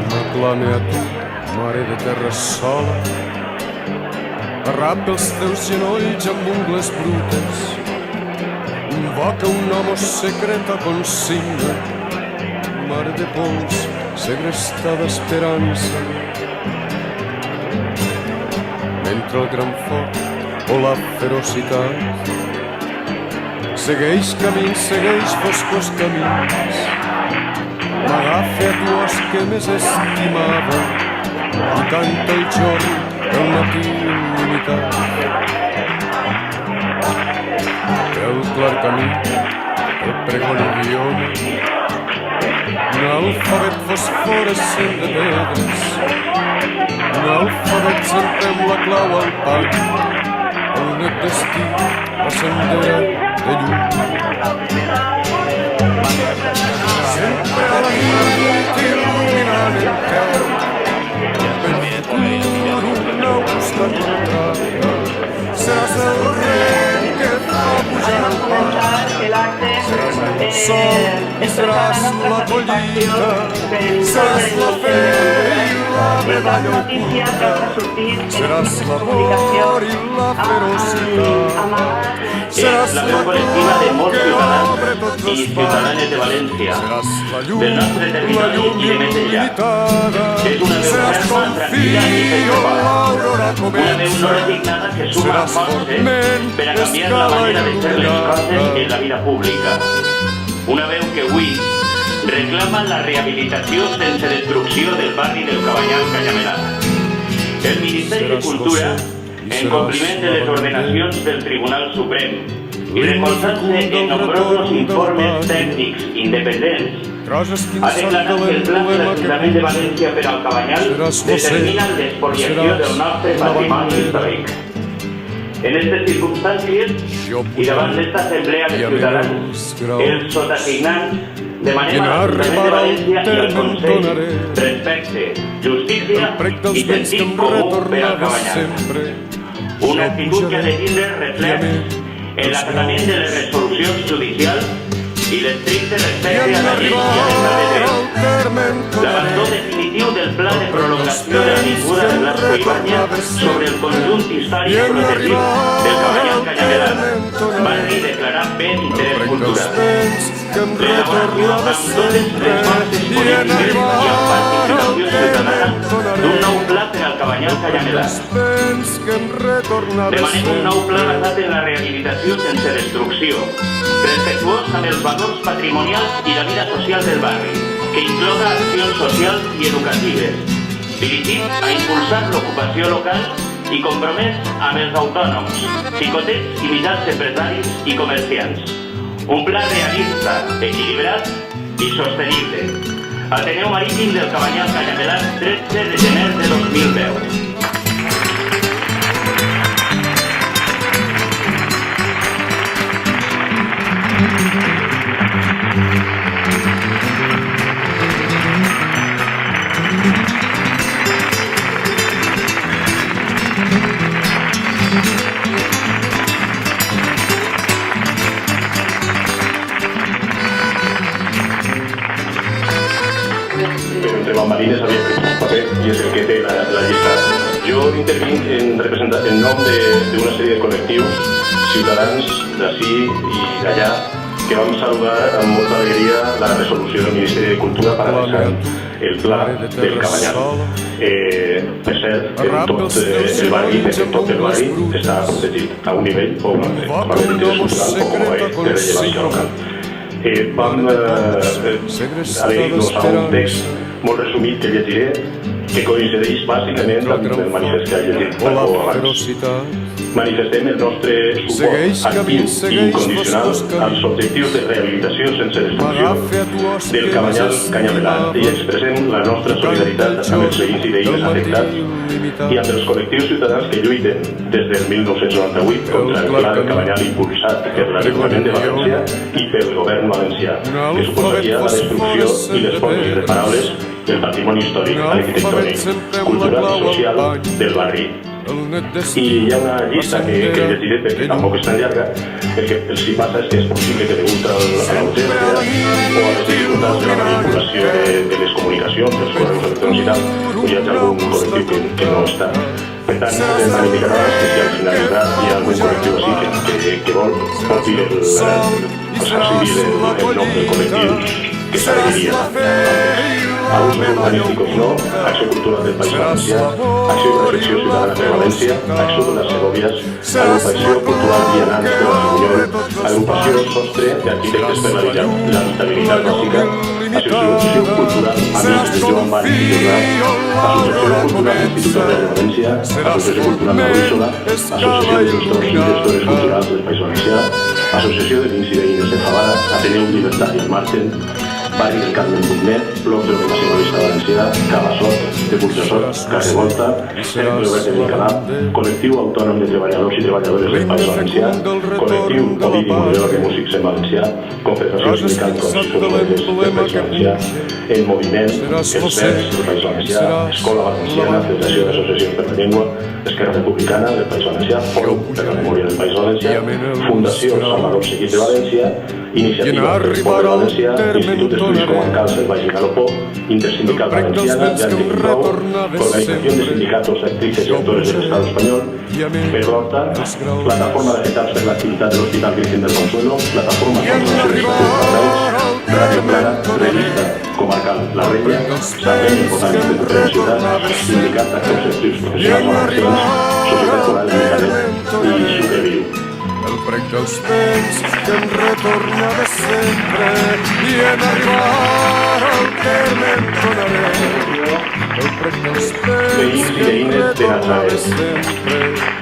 M'aclame a tu, mare de terra sola, arrapa els teus genolls amb ungles brutes, invoca un homo secreta consigna, mare de pols, segrestada esperança. Mentre el gran foc o la ferocitat segueix camins, segueix foscos camins, m'agafa a tu os que més estimava i canta el jorn del matí il·limitat. El clar camí, el pregón idioma, un alfabet fosforescent de pedres, un alfabet sempre amb la clau al pany, el net destí, la sendera de llum. Sempre a la nit il·luminant el cel, el futur un nou costat contracte, seràs el rei que fa pujar el pont, seràs el sol i seràs la collita, seràs la fe i la medalla oculta, seràs l'amor i la ferocitat. Es la veu col·lectiva de molts ciutadans i ciutadanes de València, del nostre territori i de més enllà. És una veu ferma, tranquil·la i sensual. Una veu no resignada que suma forces per a canviar la manera de fer les coses en la vida pública. Una veu que avui reclama la rehabilitació sense destrucció del barri del Cabanyal-Canyamelat. El Ministeri de Cultura, en compliment de les ordenacions del Tribunal Suprem i recolzant-se en nombrosos informes tècnics independents, ha declarat que el pla de l'Ajuntament de València per al Cabanyal determina l'espoliació del nostre patrimoni històric. En aquestes circumstàncies, i davant d'esta assemblea de ciutadans, els sotasignants demanem a l'Ajuntament de València i al Consell respecte, justícia i sentit comú per al Cabanyal. Una actitud que ha de tindre reflex en l'acatament de les resolucions judicials i l'estricte respecte a la llei i a l'estat de dret. L'abandó definitiu del pla de prolongació de l'avinguda de Blas Collbanya sobre el conjunt històric protegit del Cabanyal-Canyamelat, barri declarat bé d'interès cultural. L'elaboració amb totes les forces polítiques i amb participació ciutadana d'un nou pla per al Cabanyal-Canyamelat. Demanem un nou pla basat en la rehabilitació sense destrucció, respectuós amb els valors patrimonials i la vida social del barri, que incloga accions socials i educatives, dirigit a impulsar l'ocupació local i compromès amb els autònoms, xicotets i mitjans empresaris i comerciants. Un pla realista, equilibrat i sostenible. Ateneu Marítim del Cabanyal-Canyamelat, 13 de gener de 2010. Marines havia pres un paper i és el que té la llista. Jo intervinc en nom d'una sèrie de col·lectius, ciutadans d'ací i d'allà, que vam saludar amb molta alegria la resolució del Ministeri de Cultura paralitzant el pla del Cabanyal. Per cert, tot el barri està protegit a un nivell com a d'interès cultural o com a de rellevància local. Vam adherir-nos a un text molt resumit que llegiré, que coincideix bàsicament amb el manifest que ha llegit o la Paco abans. ferocitat. Manifestem el nostre Segueix suport actiu camins, i segueix incondicional vostres camins. als objectius de rehabilitació sense destrucció Agafa a tu os del que Cabanyal vas Canyamelar i expressem la nostra solidaritat amb els veïns i veïnes afectats i amb els col·lectius ciutadans que lluiten des del 1998 contra el pla del Cabanyal impulsat per l'Ajuntament de València i pel govern valencià, que suposaria la destrucció i les fonts irreparables del patrimoni històric, arquitectònic, cultural i social del barri. I hi ha una llista que llegiré perquè tampoc és tan llarga, perquè el que passa és que és possible que degut a l'urgència o a les dificultats de la manipulació de les comunicacions, dels correus electrònics i tal, hi ha algun col·lectiu que no està. Per tant, hem planificat que si al finalitzar hi ha algun col·lectiu així que vol dir el nom del col·lectiu que s'adheriria. A usos urbanísticos no, Acció Cultural del País Valencià, Acció i Reflexió Ciutadana de València, Acció de les Segovias, Agrupació Cultural Vianants de la Reunió, Agrupació Sostre d'Arquitectes per l'Habitabilitat Bàsica, Associació Cultural Amics de Joan Bany i Jornal, Associació Cultural Institut de València, Associació Cultural Mauriçola, Associació d'Il·lustradors i Gestores Culturals del País Valencià, Associació de Veïns i Veïnes de Favara, Ateneu Llibertari el Marten, Barri del Carmen Butnet, Bloc del Nacionalista Valencià, Cabassot, de Burjassot, Casa Volta, Cercle Obert de Micalat, Col·lectiu Autònom de Treballadors i Treballadores del País Valencià, Col·lectiu Ovidi Moledor de Músics en Valencià, Confederació Sindical Consellers del País Valencià, El Moviment, Experts del País Valencià, Escola Valenciana, Federació d'Associacions per la Llengua, Esquerra Republicana del País Valencià, Fòrum per la Memòria del País Valencià, Fundació Salvador Seguí de València, Iniciativa Respon de València, Institut d'Estudis Comarcals del Baix Vinalopó, Intersindical Valenciana, Llanquimbrou, Organización de Sindicatos de Actrices y Autores del Estado Español, Perlota, Plataforma d'Afectats per l'Activitat de l'Hospital Virgen del Consuelo, Plataforma contra els Estatuts Radio Clara, Revista Comarcal La Rella, Servei Botànic de la Ciutat, Sindicat d'Actors Actius Professionals Valencians, Societat Coral de Micalet i Sobreviu. El prec dels temps que em retorna de sempre i en arribar al terme em donaré. El prec dels temps Veïns i que em veïnes de retorna de Nazaret. sempre